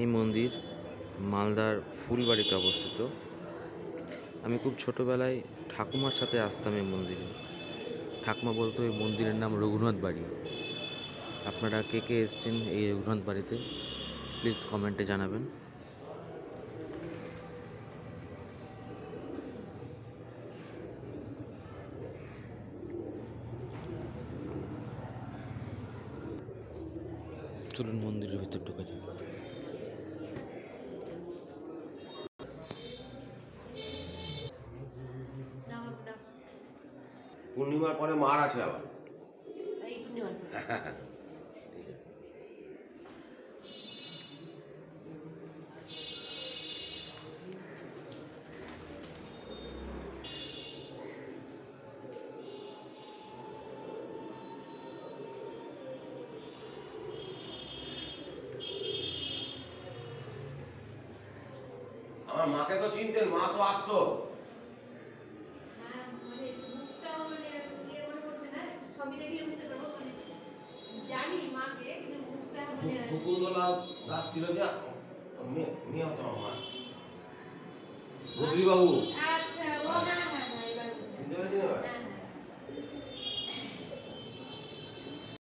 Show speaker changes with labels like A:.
A: এই মন্দির মালদার ফুলবাড়িতে অবস্থিত। আমি খুব ছোটোবেলায় ঠাকুমার সাথে আসতাম এই মন্দিরে। ঠাকুমা বলতো এই মন্দিরের নাম রঘুনাথ বাড়ি। আপনারা কে কে এসছেন এই রঘুনাথ বাড়িতে প্লিজ কমেন্টে জানাবেন। চলুন মন্দিরের ভিতর ঢুকে যাক।
B: পূর্ণিমার পরে মার আছে আবার। আমার মাকে তো চিনতেন, মা তো আসতো। মুকুন্দলাল দাস ছিল যে মেয়ে হতো আমার বদ্রীবাবু।